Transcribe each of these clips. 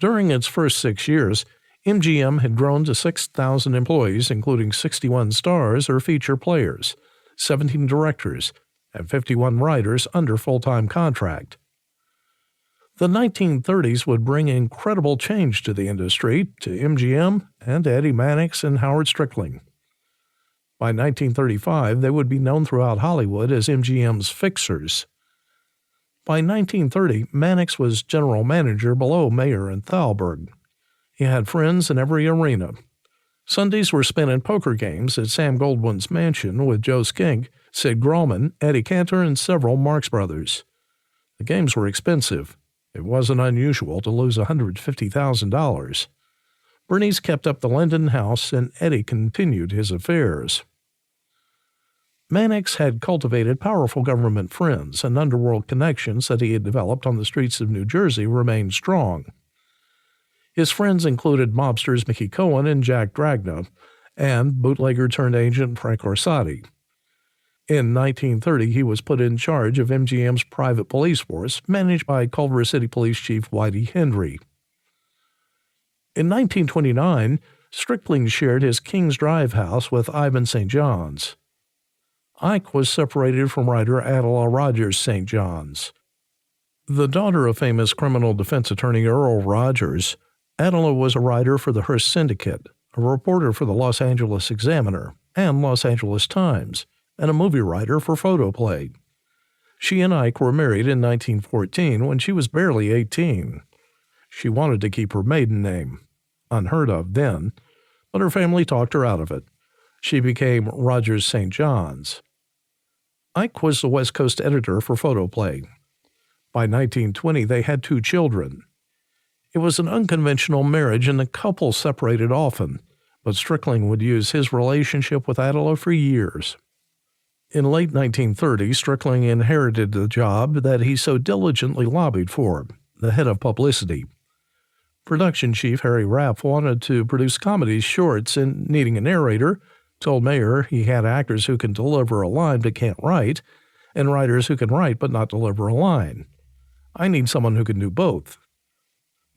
During its first 6 years, MGM had grown to 6,000 employees, including 61 stars or feature players, 17 directors, and 51 writers under full-time contract. The 1930s would bring incredible change to the industry, to MGM, and to Eddie Mannix and Howard Strickling. By 1935, they would be known throughout Hollywood as MGM's Fixers. By 1930, Mannix was general manager below Mayer and Thalberg. He had friends in every arena. Sundays were spent in poker games at Sam Goldwyn's mansion with Joe Skink, Sid Grauman, Eddie Cantor, and several Marx Brothers. The games were expensive. It wasn't unusual to lose $150,000. Bernice kept up the Linden house, and Eddie continued his affairs. Mannix had cultivated powerful government friends, and underworld connections that he had developed on the streets of New Jersey remained strong. His friends included mobsters Mickey Cohen and Jack Dragna, and bootlegger-turned-agent Frank Orsatti. In 1930, he was put in charge of MGM's private police force, managed by Culver City Police Chief Whitey Henry. In 1929, Strickling shared his Kings Drive house with Ivan St. John's. Ike was separated from writer Adela Rogers St. John's. The daughter of famous criminal defense attorney Earl Rogers, Adela was a writer for the Hearst Syndicate, a reporter for the Los Angeles Examiner and Los Angeles Times, and a movie writer for Photoplay. She and Ike were married in 1914 when she was barely 18. She wanted to keep her maiden name, unheard of then, but her family talked her out of it. She became Rogers St. John's. Ike was the West Coast editor for Photoplay. By 1920, they had 2 children. It was an unconventional marriage, and the couple separated often, but Strickling would use his relationship with Adela for years. In late 1930, Strickling inherited the job that he so diligently lobbied for, the head of publicity. Production chief Harry Rapp wanted to produce comedy shorts, and needing a narrator, told Mayer he had actors who can deliver a line but can't write, and writers who can write but not deliver a line. I need someone who can do both.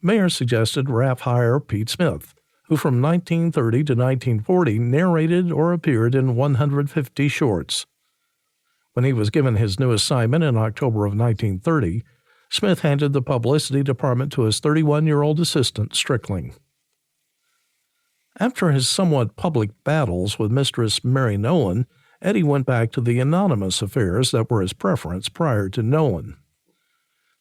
Mayer suggested Rapp hire Pete Smith, who from 1930 to 1940 narrated or appeared in 150 shorts. When he was given his new assignment in October of 1930, Smith handed the publicity department to his 31-year-old assistant, Strickling. After his somewhat public battles with Mistress Mary Nolan, Eddie went back to the anonymous affairs that were his preference prior to Nolan.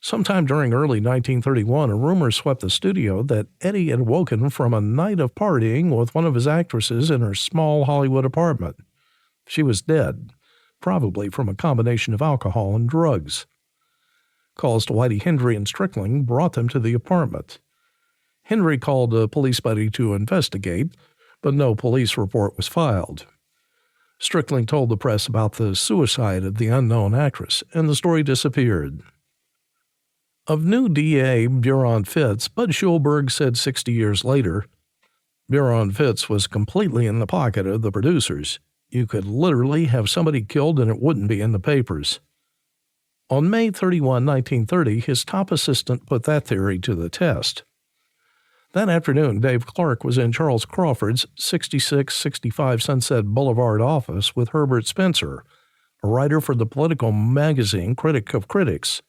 Sometime during early 1931, a rumor swept the studio that Eddie had woken from a night of partying with one of his actresses in her small Hollywood apartment. She was dead, probably from a combination of alcohol and drugs. Calls to Whitey Henry and Strickling brought them to the apartment. Henry called a police buddy to investigate, but no police report was filed. Strickling told the press about the suicide of the unknown actress, and the story disappeared. Of new DA Buron Fitz, Bud Schulberg said 60 years later, Buron Fitz was completely in the pocket of the producers. You could literally have somebody killed and it wouldn't be in the papers. On May 31, 1930, his top assistant put that theory to the test. That afternoon, Dave Clark was in Charles Crawford's 6665 Sunset Boulevard office with Herbert Spencer, a writer for the political magazine Critic of Critics.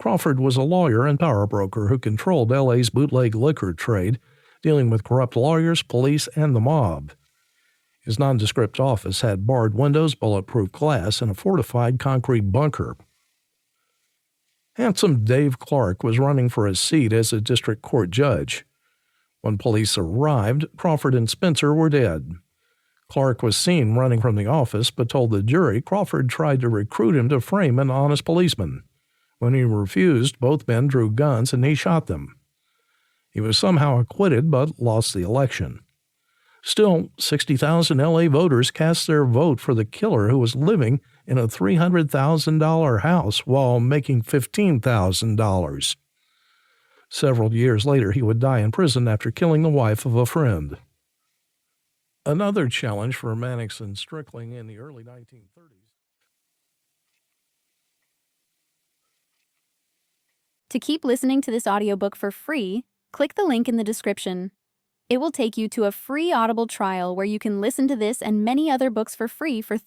Crawford was a lawyer and power broker who controlled L.A.'s bootleg liquor trade, dealing with corrupt lawyers, police, and the mob. His nondescript office had barred windows, bulletproof glass, and a fortified concrete bunker. Handsome Dave Clark was running for his seat as a district court judge. When police arrived, Crawford and Spencer were dead. Clark was seen running from the office, but told the jury Crawford tried to recruit him to frame an honest policeman. When he refused, both men drew guns and he shot them. He was somehow acquitted but lost the election. Still, 60,000 L.A. voters cast their vote for the killer who was living in a $300,000 house while making $15,000. Several years later, he would die in prison after killing the wife of a friend. Another challenge for Mannix and Strickling in the early 1930s. To keep listening to this audiobook for free, Click the link in the description. It will take you to a free Audible trial where you can listen to this and many other books for free for